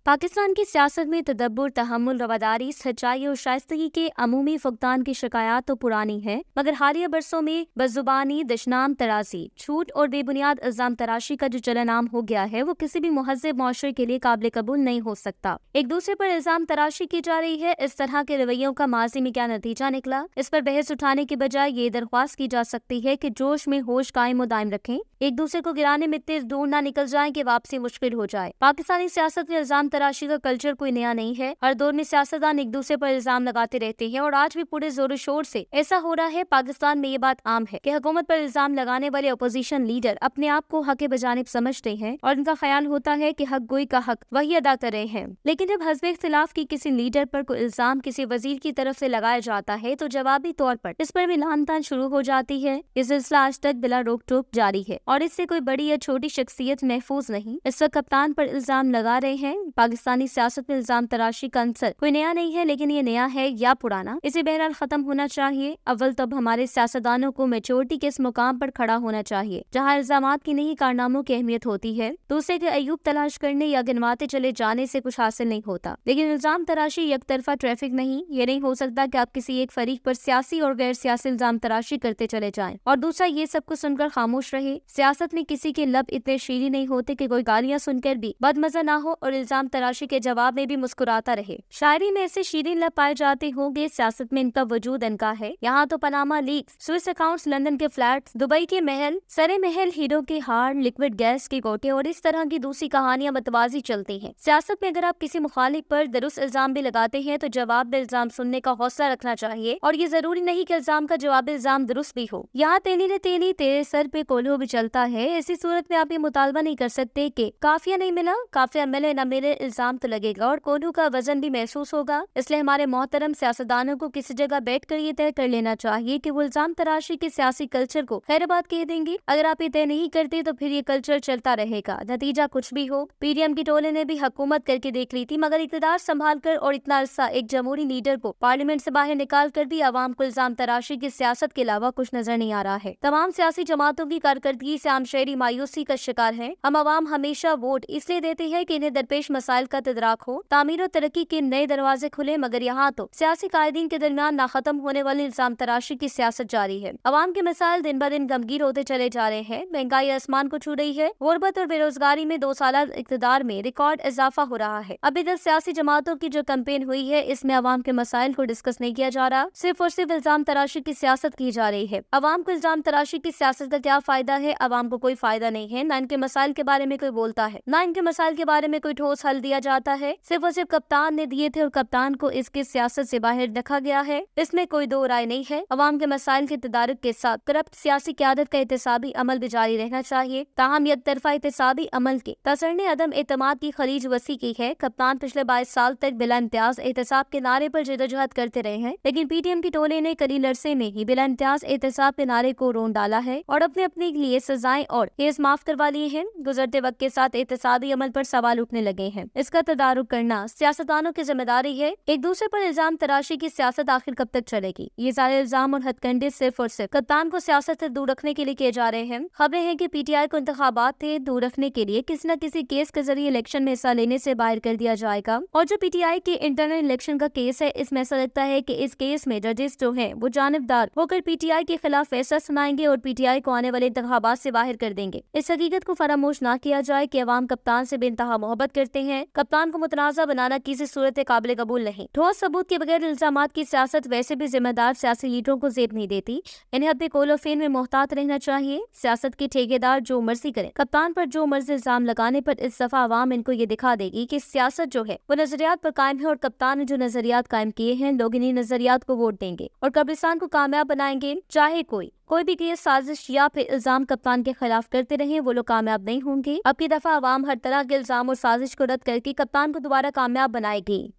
پاکستان کی سیاست میں تدبر، تحمل، رواداری، سچائی اور شائستگی کے عمومی فقدان کی شکایات تو پرانی ہے، مگر حالیہ برسوں میں بدزبانی، دشنام ترازی، جھوٹ اور بے بنیاد الزام تراشی کا جو چلن عام ہو گیا ہے وہ کسی بھی مہذب معاشرے کے لیے قابل قبول نہیں ہو سکتا۔ ایک دوسرے پر الزام تراشی کی جا رہی ہے، اس طرح کے رویوں کا ماضی میں کیا نتیجہ نکلا، اس پر بحث اٹھانے کے بجائے یہ درخواست کی جا سکتی ہے کہ جوش میں ہوش قائم و دائم رکھیں، ایک دوسرے کو گرانے میں اتنے دور نہ نکل جائیں کہ واپسی مشکل ہو جائے۔ پاکستانی سیاست میں الزام تراشی کا کلچر کوئی نیا نہیں ہے، ہر دور میں سیاستدان ایک دوسرے پر الزام لگاتے رہتے ہیں اور آج بھی پورے زور و شور سے ایسا ہو رہا ہے۔ پاکستان میں یہ بات عام ہے کہ حکومت پر الزام لگانے والے اپوزیشن لیڈر اپنے آپ کو حق بجانب سمجھتے ہیں اور ان کا خیال ہوتا ہے کہ حق گوئی کا حق وہی ادا کر رہے ہیں، لیکن جب حزب اختلاف کی کسی لیڈر پر کوئی الزام کسی وزیر کی طرف سے لگایا جاتا ہے تو جوابی طور پر اس پر بھی لان تان شروع ہو جاتی ہے۔ یہ سلسلہ آج تک بلا روک ٹوک جاری ہے اور اس سے کوئی بڑی یا چھوٹی شخصیت محفوظ نہیں۔ اس وقت کپتان پر الزام لگا رہے ہیں۔ پاکستانی سیاست میں الزام تراشی کا عنصر کوئی نیا نہیں ہے، لیکن یہ نیا ہے یا پرانا، اسے بہرحال ختم ہونا چاہیے۔ اول تو اب ہمارے سیاستدانوں کو میچورٹی کے اس مقام پر کھڑا ہونا چاہیے جہاں الزامات کی نہیں کارناموں کی اہمیت ہوتی ہے۔ دوسرے کے عیوب تلاش کرنے یا گنواتے چلے جانے سے کچھ حاصل نہیں ہوتا، لیکن الزام تراشی یک طرفہ ٹریفک نہیں۔ یہ نہیں ہو سکتا کہ آپ کسی ایک فریق پر سیاسی اور غیر سیاسی الزام تراشی کرتے چلے جائیں اور دوسرا یہ سب کو سن کر خاموش رہے۔ سیاست میں کسی کے لب اتنے شیریں نہیں ہوتے کہ کوئی گالیاں سن کر بھی بد مزہ نہ ہو اور الزام تراشی کے جواب میں بھی مسکراتا رہے۔ شاعری میں ایسے شیریں لب پائے جاتے ہوں گے، سیاست میں ان کا وجود انکا ہے۔ یہاں تو Panama leaks, Swiss accounts, London کے فلیٹس، دبئی کے محل، سرے محل، ہیرو کے ہار، لکوڈ گیس کے کوٹے اور اس طرح کی دوسری کہانیاں متوازی چلتی ہیں۔ سیاست میں اگر آپ کسی مخالف پر درست الزام بھی لگاتے ہیں تو جواب میں الزام سننے کا حوصلہ رکھنا چاہیے، اور یہ ضروری نہیں کہ الزام کا جواب الزام درست بھی ہو۔ یہاں تیلی نے تیلی، تیرے سر پہ کولہو بھی چلتا ہے۔ ایسی صورت میں آپ یہ مطالبہ نہیں کر سکتے کہ کافیہ نہیں ملا، کافیہ ملے نہ ملے الزام تو لگے گا اور کولہو کا وزن بھی محسوس ہوگا۔ اس لیے ہمارے محترم سیاستدانوں کو کسی جگہ بیٹھ کر یہ طے کر لینا چاہیے کہ وہ الزام تراشی کے سیاسی کلچر کو خیر آباد کہہ دیں گے۔ اگر آپ یہ طے نہیں کرتے تو پھر یہ کلچر چلتا رہے گا، نتیجہ کچھ بھی ہو۔ پی ڈی ایم کی ٹولے نے بھی حکومت کر کے دیکھ لی تھی، مگر اقتدار سنبھال کر اور اتنا عرصہ ایک جمہوری لیڈر کو پارلیمنٹ سے باہر نکال کر بھی عوام کو الزام تراشی کی سیاست کے علاوہ کچھ نظر نہیں آ رہا ہے۔ تمام سیاسی جماعتوں کی کارکردگی سے عام شہری مایوسی کا شکار ہے۔ ہم عوام ہمیشہ ووٹ اس لیے دیتے ہیں کہ انہیں درپیش مسائل کا تدراک ہو، تعمیر و ترقی کے نئے دروازے کھلے، مگر یہاں تو سیاسی قائدین کے درمیان نہ ختم ہونے والی الزام تراشی کی سیاست جاری ہے۔ عوام کے مسائل دن بدن گمگیر ہوتے چلے جا رہے ہیں، مہنگائی آسمان کو چھو رہی ہے، غربت اور بے روزگاری میں 2 سالہ اقتدار میں ریکارڈ اضافہ ہو رہا ہے۔ ابھی تک سیاسی جماعتوں کی جو کمپین ہوئی ہے اس میں عوام کے مسائل کو ڈسکس نہیں کیا جا رہا، صرف اور صرف الزام تراشی کی سیاست کی جا رہی ہے۔ عوام کو الزام تراشی کی سیاست کا کیا فائدہ ہے؟ عوام کو کوئی فائدہ نہیں ہے، نہ ان کے مسائل کے بارے میں کوئی بولتا ہے، نہ ان کے مسائل کے بارے میں کوئی ٹھوس حل دیا جاتا ہے۔ صرف اور صرف کپتان نے دیے تھے اور کپتان کو اس کے سیاست سے باہر رکھا گیا ہے، اس میں کوئی دو رائے نہیں ہے۔ عوام کے مسائل کے تدارک کے ساتھ کرپٹ سیاسی قیادت کا احتسابی عمل بھی جاری رہنا چاہیے، تاہم یک طرفہ احتسابی عمل کے تصر نے عدم اعتماد کی خلیج وسیع کی ہے۔ کپتان پچھلے 22 سال تک بلا امتیاز احتساب کے نعرے پر جدوجہد کرتے رہے ہیں، لیکن پی ٹی ایم کی ٹولے نے قلیل عرصے میں ہی بلا امتیاز احتساب کے نعرے کو رون ڈالا ہے اور اپنے لیے سزائیں اور کیس معاف کروا لیے ہیں۔ گزرتے وقت کے ساتھ احتسابی عمل پر سوال اٹھنے لگے ہیں، اس کا تدارک کرنا سیاستدانوں کی ذمہ داری ہے۔ ایک دوسرے پر الزام تراشی کی سیاست آخر کب تک چلے گی؟ یہ سارے الزام اور ہتھ کنڈے صرف اور صرف کپتان کو سیاست سے دور رکھنے کے لیے کیے جا رہے ہیں۔ خبریں ہیں کہ پی ٹی آئی کو انتخابات سے دور رکھنے کے لیے کسی نہ کسی کیس کے ذریعے الیکشن میں حصہ لینے سے باہر کر دیا جائے گا، اور جو پی ٹی آئی کے انٹرنل الیکشن کا کیس ہے اس میں ایسا لگتا ہے کہ اس کیس میں ججز جو ہیں وہ جانبدار ہو کر پی ٹی آئی کے خلاف فیصلہ سنائیں گے اور پی ٹی آئی کو آنے والے انتخابات سے باہر کر دیں گے۔ اس حقیقت کو فراموش نہ کیا جائے کہ عوام کپتان سے بے انتہا محبت کرتے ہیں۔ کپتان کو متنازع بنانا کسی صورت قابل قبول نہیں۔ ٹھوس ثبوت کے بغیر الزامات کی سیاست ویسے بھی ذمہ دار سیاسی لیڈروں کو زیب نہیں دیتی، انہیں اپنے قول و فعل میں محتاط رہنا چاہیے۔ سیاست کے ٹھیکیدار جو مرضی کریں، کپتان پر جو مرضی الزام لگانے پر اس دفعہ عوام ان کو یہ دکھا دے گی کہ سیاست جو ہے وہ نظریات پر قائم ہے اور کپتان نے جو نظریات قائم کیے ہیں لوگ انہیں نظریات کو ووٹ دیں گے اور قبرستان کو کامیاب بنائیں گے۔ چاہے کوئی بھی کیس، سازش یا پھر الزام کپتان کے خلاف کرتے رہیں، وہ لوگ کامیاب نہیں ہوں گے۔ اب کی دفعہ عوام ہر طرح کے الزام اور سازش کو رد کر کے کپتان کو دوبارہ کامیاب بنائے گی۔